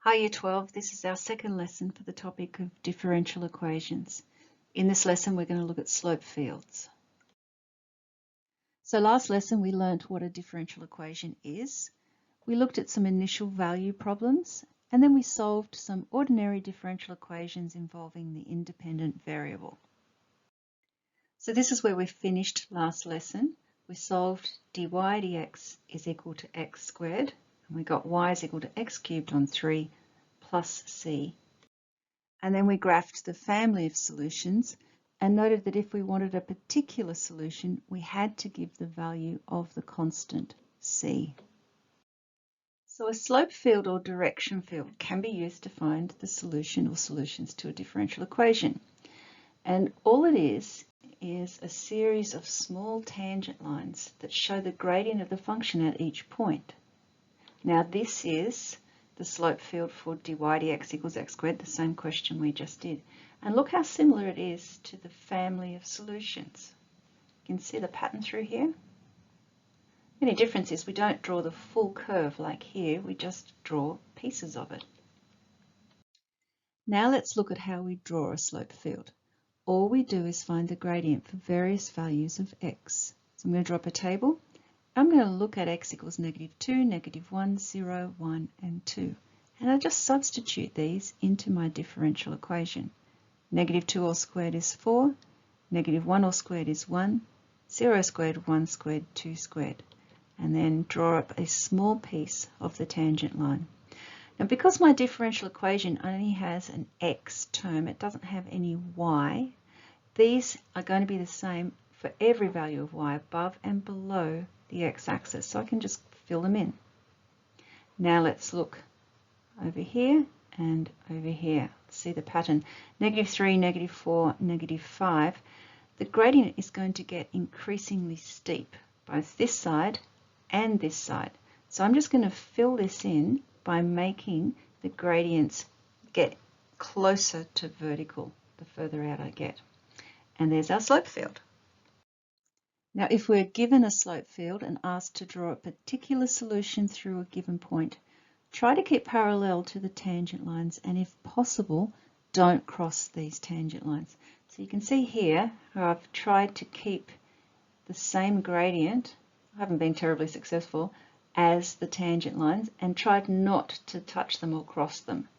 Hi Year 12, this is our second lesson for the topic of differential equations. In this lesson we're going to look at slope fields. So last lesson we learnt what a differential equation is. We looked at some initial value problems and then we solved some ordinary differential equations involving the independent variable. So this is where we finished last lesson. We solved dy dx is equal to x squared and we got y is equal to x cubed on 3 plus c. And then we graphed the family of solutions and noted that if we wanted a particular solution, we had to give the value of the constant c. So a slope field or direction field can be used to find the solution or solutions to a differential equation. And all it is a series of small tangent lines that show the gradient of the function at each point. Now this is the slope field for dy dx equals x squared, the same question we just did. And look how similar it is to the family of solutions. You can see the pattern through here. The only difference is we don't draw the full curve like here, we just draw pieces of it. Now let's look at how we draw a slope field. All we do is find the gradient for various values of x. So I'm going to draw up a table. I'm going to look at x equals -2, -1, 0, 1, and 2. And I just substitute these into my differential equation. -2 all squared is 4, -1 all squared is 1, 0 squared, 1 squared, 2 squared. And then draw up a small piece of the tangent line. Now because my differential equation only has an x term, it doesn't have any y, these are going to be the same for every value of y above and below the x-axis, so I can just fill them in. Now let's look over here and over here. See the pattern, -3, -4, -5. The gradient is going to get increasingly steep, both this side and this side. So I'm just going to fill this in by making the gradients get closer to vertical the further out I get. And there's our slope field. Now, if we're given a slope field and asked to draw a particular solution through a given point, try to keep parallel to the tangent lines and if possible, don't cross these tangent lines. So you can see here how I've tried to keep the same gradient, I haven't been terribly successful, as the tangent lines and tried not to touch them or cross them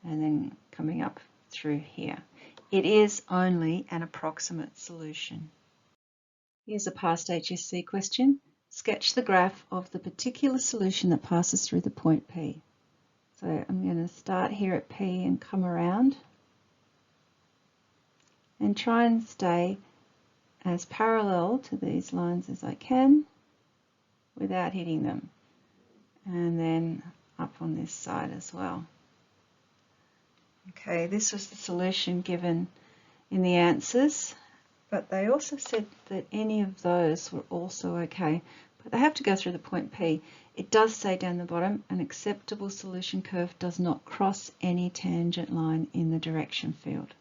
and then coming up through here. It is only an approximate solution. Here's a past HSC question. Sketch the graph of the particular solution that passes through the point P. So I'm going to start here at P and come around and try and stay as parallel to these lines as I can without hitting them. And then up on this side as well. Okay, this was the solution given in the answers. But they also said that any of those were also okay. But they have to go through the point P. It does say down the bottom, an acceptable solution curve does not cross any tangent line in the direction field.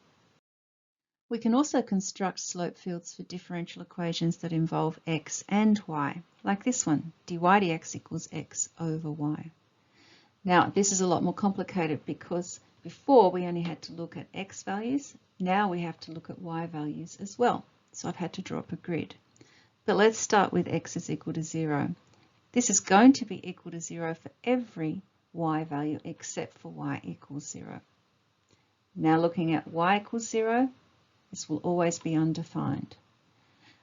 We can also construct slope fields for differential equations that involve x and y, like this one, dy dx equals x over y. Now, this is a lot more complicated because before we only had to look at x values. Now we have to look at y values as well. So I've had to draw up a grid. But let's start with x is equal to 0. This is going to be equal to 0 for every y value except for y equals 0. Now looking at y equals 0, this will always be undefined.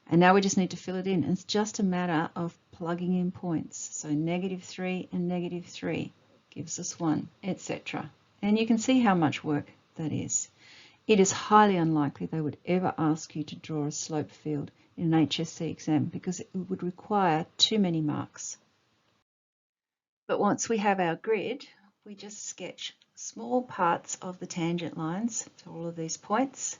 And now we just need to fill it in. It's just a matter of plugging in points. So -3 and -3 gives us 1, etc. And you can see how much work that is. It is highly unlikely they would ever ask you to draw a slope field in an HSC exam because it would require too many marks. But once we have our grid, we just sketch small parts of the tangent lines to all of these points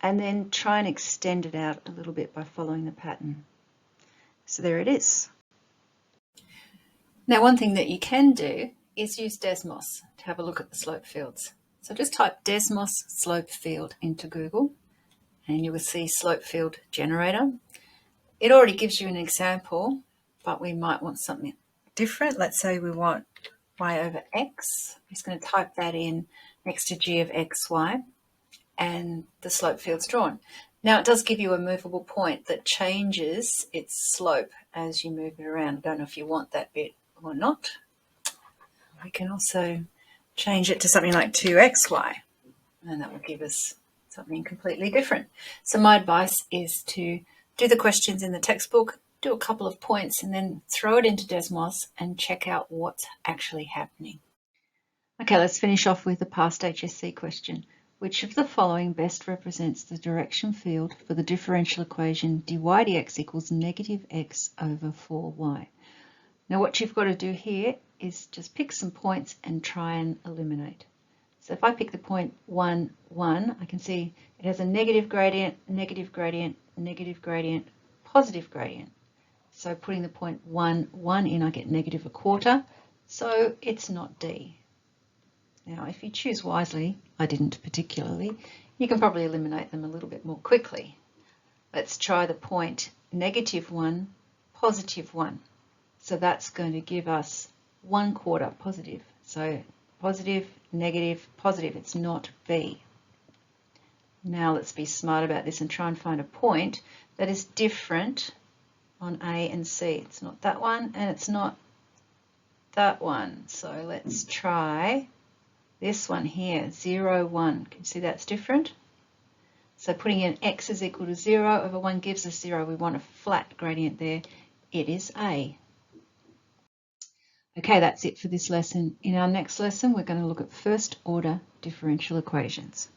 and then try and extend it out a little bit by following the pattern. So there it is. Now one thing that you can do is use Desmos to have a look at the slope fields. So just type Desmos slope field into Google and you will see slope field generator. It already gives you an example, but we might want something different. Let's say we want y over x. I'm just going to type that in next to g of xy, and the slope field's drawn. Now it does give you a movable point that changes its slope as you move it around. I don't know if you want that bit or not. We can also change it to something like 2xy, and that will give us something completely different. So my advice is to do the questions in the textbook, do a couple of points, and then throw it into Desmos and check out what's actually happening. Okay, let's finish off with the past HSC question. Which of the following best represents the direction field for the differential equation dy dx equals negative x over 4y? Now what you've got to do here is just pick some points and try and eliminate. So if I pick the point 1, 1, I can see it has a negative gradient, negative gradient, negative gradient, positive gradient. So putting the point 1, 1 in, I get negative a quarter, so it's not D. Now, if you choose wisely, I didn't particularly, you can probably eliminate them a little bit more quickly. Let's try the point negative 1, positive 1. So that's going to give us 1/4 positive. So positive, negative, positive. It's not B. Now let's be smart about this and try and find a point that is different on A and C. It's not that one and it's not that one. So let's try this one here, 0, 1. Can you see that's different? So putting in x is equal to 0 over 1 gives us 0. We want a flat gradient there. It is A. Okay, that's it for this lesson. In our next lesson, we're going to look at first order differential equations.